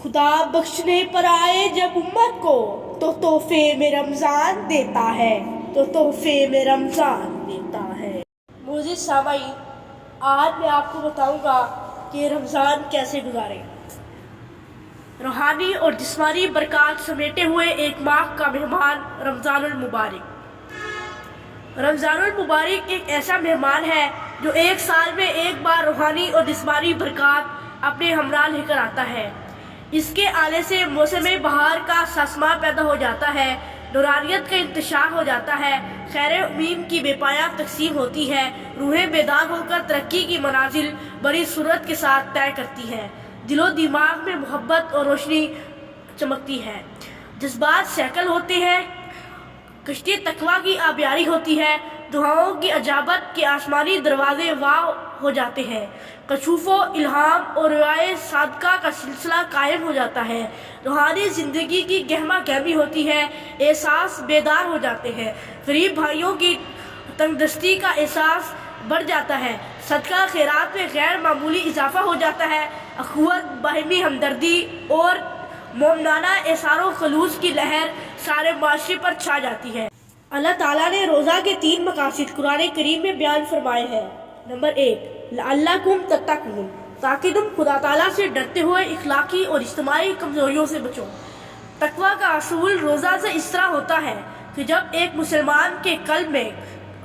خدا بخشنے پر آئے جب امت کو تو تحفے میں رمضان دیتا ہے، تو تحفے میں رمضان دیتا ہے۔ مجھے سامعین، آج میں آپ کو بتاؤں گا کہ رمضان کیسے گزارے۔ روحانی اور جسمانی برکات سمیٹے ہوئے ایک ماہ کا مہمان رمضان المبارک۔ رمضان المبارک ایک ایسا مہمان ہے جو ایک سال میں ایک بار روحانی اور جسمانی برکات اپنے ہمراہ لے کر آتا ہے۔ اس کے آنے سے موسم بہار کا ساسماں پیدا ہو جاتا ہے، نورانیت کا انتشار ہو جاتا ہے، خیر امید کی بے پایہ تقسیم ہوتی ہے، روحیں بیدار ہو کر ترقی کی منازل بڑی سرعت کے ساتھ طے کرتی ہے، دل و دماغ میں محبت اور روشنی چمکتی ہے، جذبات سیکل ہوتے ہیں، کشتی تقویٰ کی آبیاری ہوتی ہے، دعاؤں کی اجابت کے آسمانی دروازے واہ ہو جاتے ہیں، کشف و الہام اور رائے صادقہ کا سلسلہ قائم ہو جاتا ہے، روحانی زندگی کی گہما گہمی ہوتی ہے، احساس بیدار ہو جاتے ہیں، غریب بھائیوں کی تنگدستی کا احساس بڑھ جاتا ہے، صدقہ خیرات میں غیر معمولی اضافہ ہو جاتا ہے، اخوت، باہمی ہمدردی اور مومنانہ احسان و خلوص کی لہر سارے معاشرے پر چھا جاتی ہے۔ اللہ تعالیٰ نے روزہ کے 3 مقاصد قرآن کریم میں بیان فرمائے ہیں۔ نمبر 1، لعلکم تتقون، تاکہ تم خدا تعالیٰ سے ڈرتے ہوئے اخلاقی اور اجتماعی کمزوریوں سے بچو۔ تقویٰ کا اصول روزہ سے اس طرح ہوتا ہے کہ جب ایک مسلمان کے قلب میں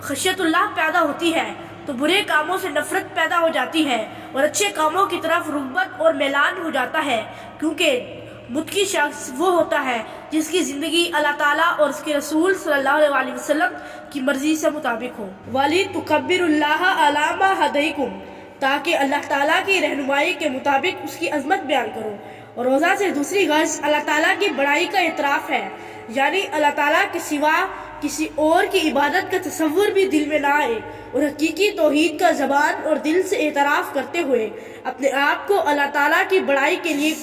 خشیت اللہ پیدا ہوتی ہے تو برے کاموں سے نفرت پیدا ہو جاتی ہے اور اچھے کاموں کی طرف رغبت اور میلان ہو جاتا ہے، کیونکہ متقی شخص وہ ہوتا ہے جس کی زندگی اللہ تعالیٰ اور اس کے رسول صلی اللہ علیہ وسلم کی مرضی سے مطابق ہو۔ وَلِتُكَبِّرُوا اللَّهَ عَلَىٰ مَا هَدَاكُمْ، تاکہ اللہ تعالیٰ کی رہنمائی کے مطابق اس کی عظمت بیان کرو۔ اور روزہ سے دوسری غرض اللہ تعالیٰ کی بڑائی کا اعتراف ہے، یعنی اللہ تعالیٰ کے سوا کسی اور کی عبادت کا تصور بھی دل میں نہ آئے اور حقیقی توحید کا زبان اور دل سے اعتراف کرتے ہوئے اپنے آپ کو اللہ تعالیٰ کی بڑائی کے لیے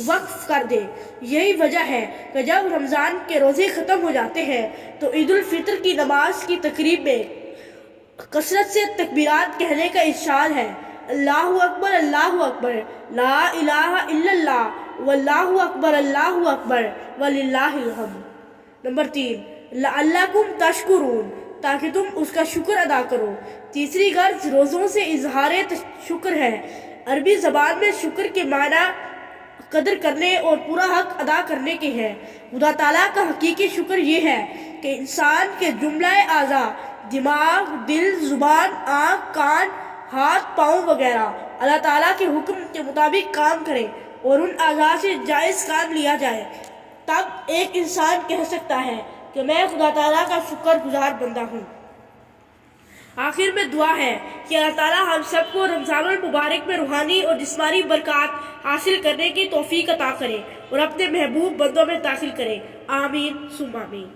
وقف کر دے۔ یہی وجہ ہے کہ جب رمضان کے روزے ختم ہو جاتے ہیں تو عید الفطر کی نماز کی تقریب میں کثرت سے تکبیرات کہنے کا ارشاد ہے، اللہ اکبر، اللہ اکبر، لا الہ الا اللہ، واللہ اکبر، اللہ اکبر، وللہ الحمد۔ نمبر 3، لعلکم تشکرون، تاکہ تم اس کا شکر ادا کرو۔ تیسری غرض روزوں سے اظہار شکر ہے۔ عربی زبان میں شکر کے معنی قدر کرنے اور پورا حق ادا کرنے کے ہیں۔ خدا تعالیٰ کا حقیقی شکر یہ ہے کہ انسان کے جملہ اعضاء، دماغ، دل، زبان، آنکھ، کان، ہاتھ، پاؤں وغیرہ اللہ تعالیٰ کے حکم کے مطابق کام کریں اور ان اعضاء سے جائز کام لیا جائے، تب ایک انسان کہہ سکتا ہے کہ میں خدا تعالیٰ کا شکر گزار بندہ ہوں۔ آخر میں دعا ہے کہ اللہ تعالیٰ ہم سب کو رمضان المبارک میں روحانی اور جسمانی برکات حاصل کرنے کی توفیق عطا کرے اور اپنے محبوب بندوں میں داخل کرے۔ آمین ثم آمین۔